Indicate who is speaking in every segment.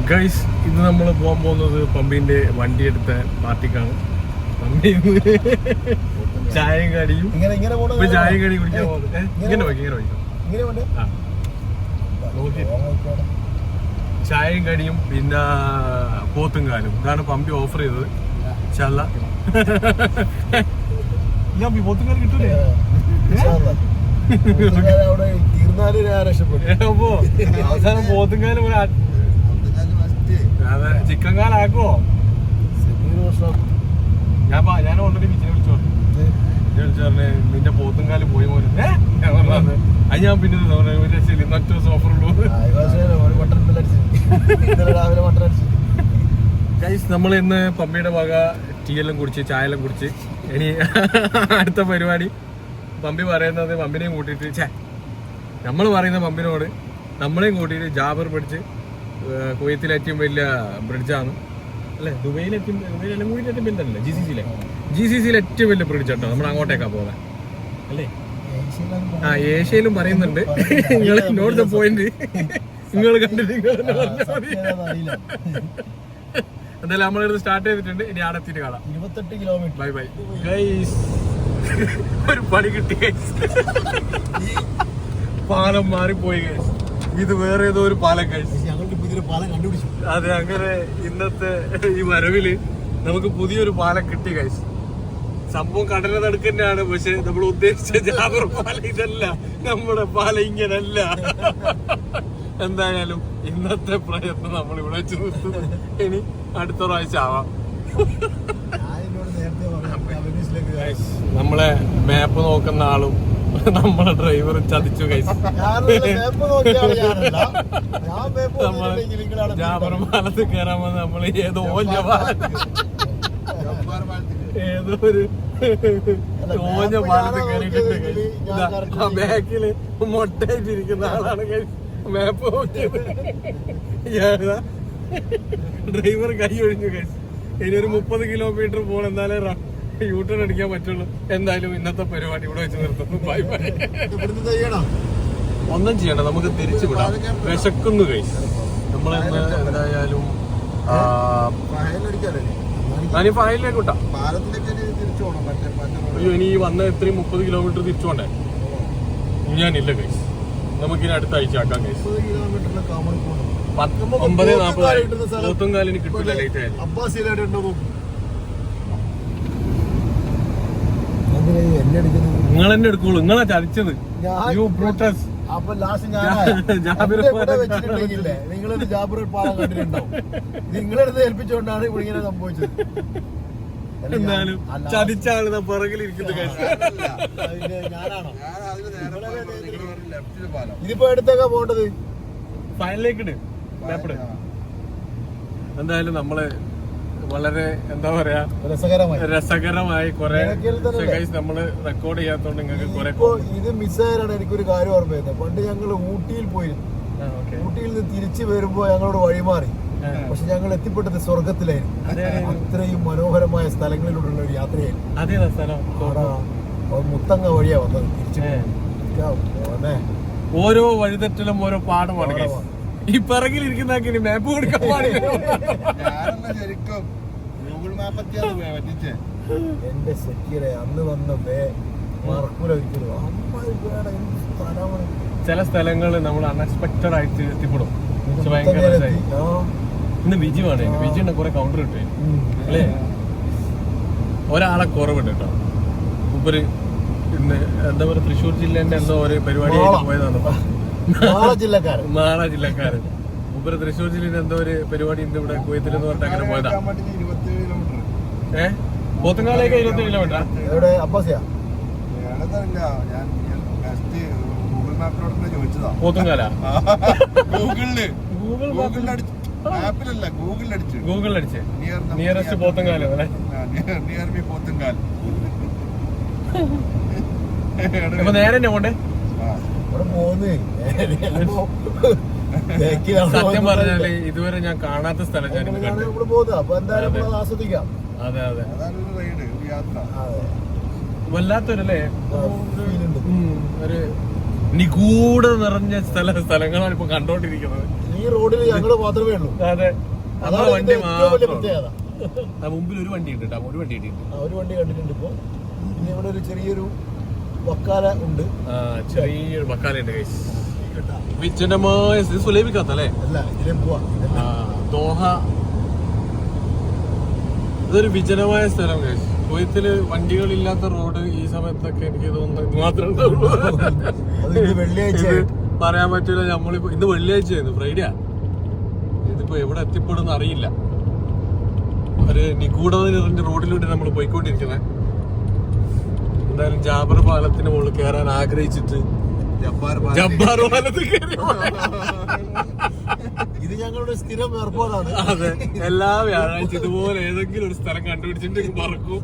Speaker 1: Guys, ഇന്ന് നമ്മൾ പോകാൻ പോകുന്നത് പമ്പിന്റെ വണ്ടി എടുത്ത പാർട്ടിക്കാണ്. പമ്പിൽ ചായയും കടിയും ചായയും കടി കുടിക്കാൻ പോകുന്നത്. ഇങ്ങനെ ചായയും കടിയും പിന്നെ പോത്തും കാലും ഇതാണ് പമ്പി ഓഫർ ചെയ്തത്. ചല്ല ഞാൻ പോത്തും കാലം കിട്ടൂലേ? അവസാനം പോത്തും കാലം അതെ ചിക്കൻ കാലാക്കുവോ? ഞാൻ ഓൾറെഡി വിജയനെ വിളിച്ചു പറഞ്ഞേ നിന്റെ പോത്തും കാലം പോയി പോലും അത് ഞാൻ പിന്നെ മറ്റു ദിവസം ഓഫറുള്ളൂ. നമ്മൾ ഇന്ന് പമ്പിയുടെ വക ടീ എല്ലാം കുടിച്ച് ചായ എല്ലാം കുടിച്ച് ഇനി അടുത്ത പരിപാടി പമ്പി പറയുന്നത് പമ്പിനെയും കൂട്ടിയിട്ട് നമ്മൾ പറയുന്ന പമ്പിനോട് നമ്മളെയും കൂട്ടിയിട്ട് ജാബർ പിടിച്ച് കുവൈത്തിലെ ഏറ്റവും വലിയ ബ്രിഡ്ജാണ് അല്ലേ? ദുബൈയിലേറ്റവും വലുതല്ലേ? GCCയിലെ ഏറ്റവും വലിയ ബ്രിഡ്ജ് കേട്ടോ. നമ്മൾ അങ്ങോട്ടേക്കാ പോകാൻ അല്ലേ? ഏഷ്യയിലും പറയുന്നുണ്ട്. നിങ്ങൾ നോട്ട് ദ പോയിന്റ്. നിങ്ങൾ കണ്ടിട്ട് എന്തായാലും നമ്മളിത് സ്റ്റാർട്ട് ചെയ്തിട്ടുണ്ട്. ഇനി അവിടെ എത്തിയിട്ട് കാണാം.
Speaker 2: 28 കിലോമീറ്റർ.
Speaker 1: Bye bye guys. ഒരു പണി കിട്ടി ഗൈസ്. പാലം മാറിപ്പോയി ഗൈസ്. ഇത് വേറെ ഏതോ ഒരു പാലം ഗൈസ്.
Speaker 2: പാലം കണ്ടുപിടിച്ചു.
Speaker 1: അതെ, അങ്ങനെ ഇന്നത്തെ ഈ വരവില് നമുക്ക് പുതിയൊരു പാലം കിട്ടി ഗൈസ്. സംഭവം കടല നടുക്കന്നെയാണ്. പക്ഷെ നമ്മൾ ഉദ്ദേശിച്ച ജാബർ പാലം ഇതല്ല. നമ്മുടെ പാലം ഇങ്ങനല്ല. എന്തായാലും ഇന്നത്തെ പ്രയത്നം നമ്മൾ ഇവിടെ വെച്ച് നിർത്തുന്നു. ഇനി അടുത്ത പ്രാവശ്യം ആവാം. നമ്മളെ മാപ്പ് നോക്കുന്ന ആളും നമ്മളെ ഡ്രൈവറും ചതിച്ചു ഗൈസ്. ജാബർ പാലത്ത് കയറാൻ വന്ന് നമ്മൾ ഏതോ ഓഞ്ഞ പാലത്ത് കയറിയിട്ടുണ്ട്. ബാക്കില് മൊട്ടായിട്ടിരിക്കുന്ന ആളാണ് ഗൈസ് മാപ്പ് നോക്കിയത്. ഡ്രൈവർ കൈ ഒഴിഞ്ഞു ഗൈസ്. ഇനി ഒരു 30 കിലോമീറ്റർ പോകണം, എന്നാലേ യൂട്ടേൺ അടിക്കാൻ പറ്റുള്ളൂ. എന്തായാലും ഇന്നത്തെ പരിപാടി ഇവിടെ വെച്ച് നിർത്തുന്നു. Bye bye. ഒന്നും ചെയ്യണ്ട, നമുക്ക് തിരിച്ചു വിടാം. വിശക്കുന്നു ഗൈസ്. നമ്മളെന്ന് എന്തായാലും ഞാനീ ഫയലിലേക്ക് വിട്ടാം. അയ്യോ, ഇനി വന്ന എത്രയും 30 കിലോമീറ്റർ തിരിച്ചു പോണ്ടേ? ഞാനില്ല ഗൈസ്. നമുക്കിനി അടുത്ത ആഴ്ച ആക്കാം ഗൈസ്. 9:40 പോത്തും കാലിന് കിട്ടില്ല. ലേറ്റ് ആയാലും നിങ്ങൾ തന്നെ എടുക്കുള്ളൂ. നിങ്ങളാ ചതിച്ചത്.
Speaker 2: അപ്പൊ ലാസ്റ്റ് നിങ്ങളൊരു ജാബർ പാലം കണ്ടിട്ടുണ്ടാവും. നിങ്ങളെടുത്ത് ഏൽപ്പിച്ചുകൊണ്ടാണ് ഇവിടെ ഇങ്ങനെ സംഭവിച്ചത്.
Speaker 1: എന്നാലും ചതിച്ച ആള് പുറകിലിരിക്കുന്നത്.
Speaker 2: ഞാനാണോ? ഇതിപ്പോ എടുത്തേക്കാ പോണ്ടത്?
Speaker 1: ഫയലിലേക്ക് ഇട്. എന്തായാലും നമ്മള് വളരെ എന്താ പറയാ രസകരമായി കുറെ നമ്മള് റെക്കോർഡ് ചെയ്യാത്തോണ്ട് നിങ്ങൾക്ക് കുറെ
Speaker 2: ഇത് മിസ്സായാണ്. എനിക്കൊരു കാര്യം ഓർമ്മ വരുന്നത്. പണ്ട് ഞങ്ങൾ ഊട്ടിയിൽ പോയിരുന്നു. ഊട്ടിയിൽ നിന്ന് തിരിച്ചു വരുമ്പോ ഞങ്ങളോട് വഴിമാറി. പക്ഷെ ഞങ്ങൾ എത്തിപ്പെട്ടത് സ്വർഗത്തിലായിരുന്നു. അത്രയും മനോഹരമായ സ്ഥലങ്ങളിലൂടെയുള്ള ഒരു യാത്രയായിരുന്നു. മുത്തങ്ങ വഴിയാ വന്നത്. തിരിച്ചു
Speaker 1: ഓരോ വഴിതെറ്റലും ഓരോ പാഠമാണ്. ഈ പിറകിലിരിക്കുന്ന മാപ്പ് കൊടുക്കാൻ പാടില്ല.
Speaker 2: എന്റെ സെക്യൂരെ അന്ന് വന്ന മറക്കൂല ഒരിക്കലും.
Speaker 1: ചില സ്ഥലങ്ങള് നമ്മൾ അൺഎക്സ്പെക്ടഡ് ആയിട്ട് എത്തിപ്പെടും. ഭയങ്കര ഇന്ന് വിജയമാണ്. വിജയുടെ കുറെ കൗണ്ടർ കിട്ടും അല്ലേ? ഒരാളെ കുറവുണ്ട് കേട്ടോ. മൂപ്പര് ഇന്ന് എന്താ പറയാ തൃശ്ശൂർ ജില്ലേന്റെ എന്തോ ഒരു പരിപാടി പോയതാണ്. മാള ജില്ലക്കാരൻ മൂപ്പര് തൃശ്ശൂർ ജില്ലയിൽ എന്തോ ഒരു പരിപാടി ഉണ്ട് ഇവിടെ കുവൈത്തിൽ എന്ന് പറഞ്ഞിട്ട് അങ്ങനെ പോയതാ. പോത്തുങ്കാലേക്ക് 20 കിലോമീറ്റർ. പോത്തുങ്കാല ഗൂഗിളിലടിച്ച് നിയറസ്റ്റ് പോത്തുങ്കാലോ അല്ലെ? അപ്പൊ നേരെ തന്നെ പോണ്ടേ? സത്യം പറഞ്ഞാല് ഇതുവരെ ഞാൻ കാണാത്ത സ്ഥലം ഞാൻ
Speaker 2: ആസ്വദിക്കാം.
Speaker 1: അതെ അതെ, വല്ലാത്തൊരല്ലേ ഒരു നിഗൂഢ നിറഞ്ഞ സ്ഥലങ്ങളാണ് ഇപ്പൊ കണ്ടോണ്ടിരിക്കുന്നത്.
Speaker 2: ഈ റോഡിൽ ഞങ്ങള് മാത്രമേ ഉള്ളൂ.
Speaker 1: അതെ,
Speaker 2: അതാണ്
Speaker 1: വണ്ടി
Speaker 2: ഏറ്റവും വലിയ പ്രത്യേകത.
Speaker 1: മുമ്പിൽ ഒരു വണ്ടി ഉണ്ട് കേട്ടോ, ഒരു വണ്ടി കിട്ടിയിട്ടുണ്ട്.
Speaker 2: ഒരു വണ്ടി കണ്ടിട്ടുണ്ട് ഇപ്പൊ. പിന്നെ ഇവിടെ ഒരു ചെറിയൊരു വക്കാല ഉണ്ട്.
Speaker 1: ചെറിയൊരു വക്കാലുണ്ട് ഗൈസ്. വിജനമായ സുലൈബിക്കത്തല്ലേ?
Speaker 2: അല്ല, ഇതിലേ പോവാ.
Speaker 1: ദോഹ ഇതൊരു വിജനമായ സ്ഥലം ഗൈസ്. കുവൈത്തില് വണ്ടികളില്ലാത്ത റോഡ് ഈ സമയത്തൊക്കെ എനിക്ക് തോന്നുന്നത് മാത്രമേ
Speaker 2: വെള്ളിയാഴ്ച
Speaker 1: പറയാൻ പറ്റൂല. നമ്മളിപ്പോ ഇന്ന് വെള്ളിയാഴ്ചയായിരുന്നു, ഫ്രൈഡേ. ഇതിപ്പോ എവിടെ എത്തിപ്പെടുന്ന അറിയില്ല. ഒരു നിഗൂഢത നിറഞ്ഞ റോഡിലൂടെ നമ്മൾ പോയിക്കൊണ്ടിരിക്കുന്നത്. എന്തായാലും ജാബർ പാലത്തിന് മുകളിൽ കയറാൻ ആഗ്രഹിച്ചിട്ട് ജബ്ബാർ പാലത്തിൽ കയറി.
Speaker 2: ഇത് ഞങ്ങളുടെ സ്ഥിരം ഏർപ്പാടാണ്.
Speaker 1: അതെ, എല്ലാ വ്യാഴാഴ്ച ഇതുപോലെ ഏതെങ്കിലും ഒരു സ്ഥലം കണ്ടുപിടിച്ചിട്ട് മറക്കും.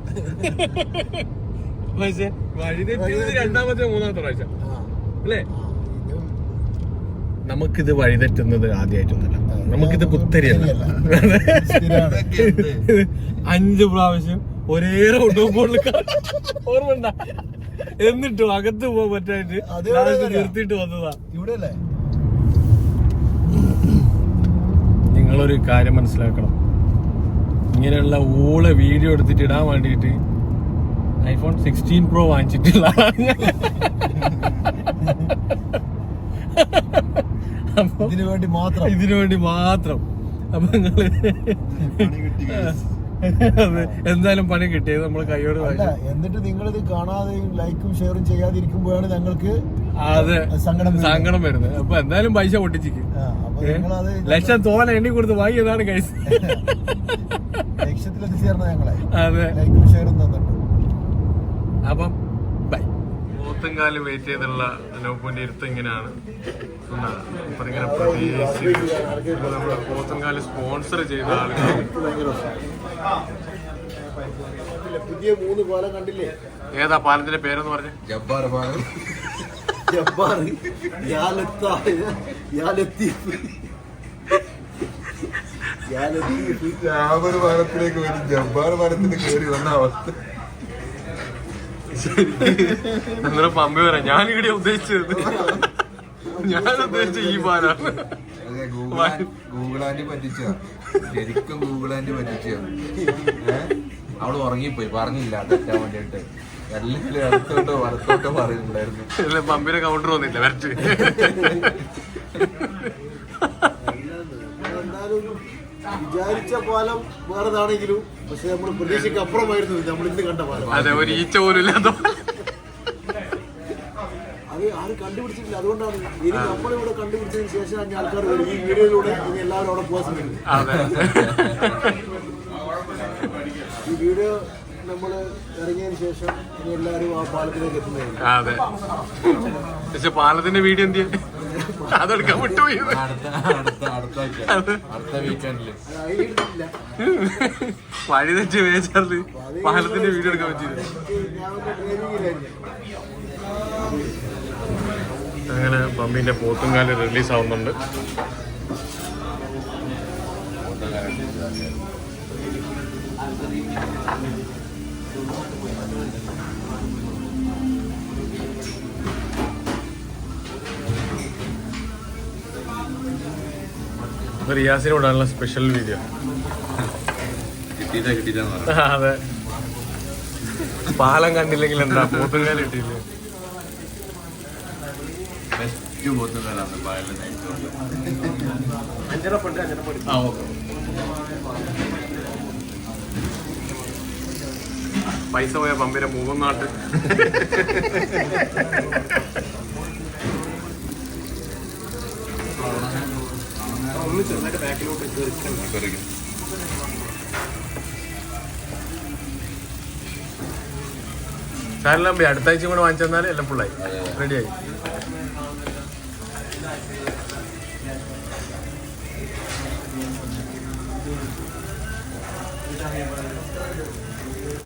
Speaker 1: പക്ഷെ വഴി തെറ്റിയത് രണ്ടാമത്തെ മൂന്നാമത്തെ പ്രാവശ്യം അല്ലേ? നമുക്കിത് വഴിതെറ്റുന്നത് ആദ്യമായിട്ടൊന്നുമല്ല, നമുക്കിത് പുത്തരിയല്ല. 5 പ്രാവശ്യം ഒരേ റോഡ് ഓർമ്മ. എന്നിട്ടും അകത്ത് പോകാൻ പറ്റായിട്ട് നിർത്തിയിട്ട് വന്നതാ.
Speaker 2: ഇവിടെ
Speaker 1: നിങ്ങളൊരു കാര്യം മനസ്സിലാക്കണം. ഇങ്ങനെയുള്ള ഊള വീഡിയോ എടുത്തിട്ട് ഇടാൻ വേണ്ടിയിട്ട് iPhone 16 Pro വാങ്ങിച്ചിട്ടുള്ള
Speaker 2: ഇതിനു വേണ്ടി മാത്രം.
Speaker 1: അപ്പൊ നിങ്ങള് എന്തായാലും പണി കിട്ടിയത് നമ്മൾ കൈയോട്.
Speaker 2: എന്നിട്ട് നിങ്ങളിത് കാണാതെയും ലൈക്കും ഷെയറും ചെയ്യാതിരിക്കുമ്പോഴാണ് ഞങ്ങൾക്ക്
Speaker 1: അതെ സങ്കടം വരുന്നത്. അപ്പൊ എന്തായാലും പൈസ പൊട്ടിച്ചിക്ക് ലക്ഷം തോല എണ്ണി കൊടുത്ത് വാങ്ങിയതാണ് കൈസ്.
Speaker 2: ലക്ഷ്യത്തിലെത്തിച്ചേർന്ന ഞങ്ങളെ
Speaker 1: അതെ
Speaker 2: ലൈക്കും ഷെയറും തന്നിട്ട്.
Speaker 1: അപ്പം ബൈ. പോത്തങ്കാല് വെയിറ്റ് ചെയ്തുള്ള നോപ്പിന്റെ ഇരുത്തം ഇങ്ങനെയാണ്. അപ്പൊ ഇങ്ങനെ പ്രതീക്ഷിച്ച് നമ്മുടെ പോത്തങ്കാല് സ്പോൺസർ ചെയ്ത ആളുകൾ
Speaker 2: പുതിയ 3 പാലം കണ്ടില്ലേ?
Speaker 1: ഏതാ പാലത്തിന്റെ പേരെന്ന് പറഞ്ഞ?
Speaker 2: ജബ്ബാർ പാലം. പാലത്തിലേക്ക് പോയി ജബ്ബാർ പാലത്തിന് കയറി വന്ന അവസ്ഥ.
Speaker 1: അന്നേരം പമ്പ പറയാം, ഞാനിവിടെ ഉദ്ദേശിച്ചത് ഈ പാലാണ്.
Speaker 3: ഗൂഗിളാൻഡ് പറ്റിച്ച, ശരിക്കും ഗൂഗിളാൻഡ് പറ്റിച്ച. അവള് ഉറങ്ങിപ്പോയി, പറഞ്ഞില്ല തെറ്റാൻ വേണ്ടിട്ട്. എല്ലാവരും ഇടത്തോട്ടോ വലത്തോട്ടോ പറയുന്നുണ്ടായിരുന്നു.
Speaker 1: പമ്പിന്റെ കൗണ്ടർ വന്നില്ല വരച്ച്.
Speaker 2: വിചാരിച്ച പാലം വേറെതാണെങ്കിലും പക്ഷെ നമ്മൾ പ്രതീക്ഷയ്ക്ക് അപ്പുറമായിരുന്നു നമ്മൾ ഇന്ന് കണ്ട പാലം.
Speaker 1: അതെ, ഒരു ഈച്ച പോലും ഇല്ലാത്ത.
Speaker 2: അത് ആരും കണ്ടുപിടിച്ചിട്ടില്ല. അതുകൊണ്ടാണ് ഇനി നമ്മളിവിടെ കണ്ടുപിടിച്ചതിന് ശേഷം ആൾക്കാർ വരും. ഈ വീഡിയോയിലൂടെ ഇനി എല്ലാവരും അവിടെ പോകാൻ ശ്രമിക്കും. ഈ വീഡിയോ നമ്മൾ ഇറങ്ങിയതിന് ശേഷം ഇനി എല്ലാവരും ആ പാലത്തിലേക്ക് എത്തുന്നതായിരിക്കും.
Speaker 1: അതെ, പക്ഷെ പാലത്തിന്റെ വീഡിയോ എന്ത് ചെയ്യാൻ അതെടുക്കാൻ വിട്ടുപോയി.
Speaker 3: അടുത്ത വീക്കെൻഡില്
Speaker 1: വഴി തെറ്റി വേച്ചാല് പാലത്തിന്റെ വീഡിയോ എടുക്കാൻ പറ്റില്ല. അങ്ങനെ പമ്പിന്റെ പോത്തുംകാല് റിലീസ് ആവുന്നുണ്ട്. റിയാസിന് വിടാനുള്ള സ്പെഷ്യൽ വീഡിയോ. അതെ, പാലം കണ്ടില്ലെങ്കിൽ എന്താ, പോത്തുംകാല് കിട്ടിയില്ലേ? പൈസ പോയ പമ്പിന്റെ മുഖം നാട്ട്. ഒന്ന് ചെറുതായിട്ട് ബാക്കിലോട്ട് സാരെല്ലാം അടുത്ത ആഴ്ച കൂടെ വാങ്ങിച്ചെന്നാൽ എല്ലാം ഫുള്ളായി റെഡിയായി.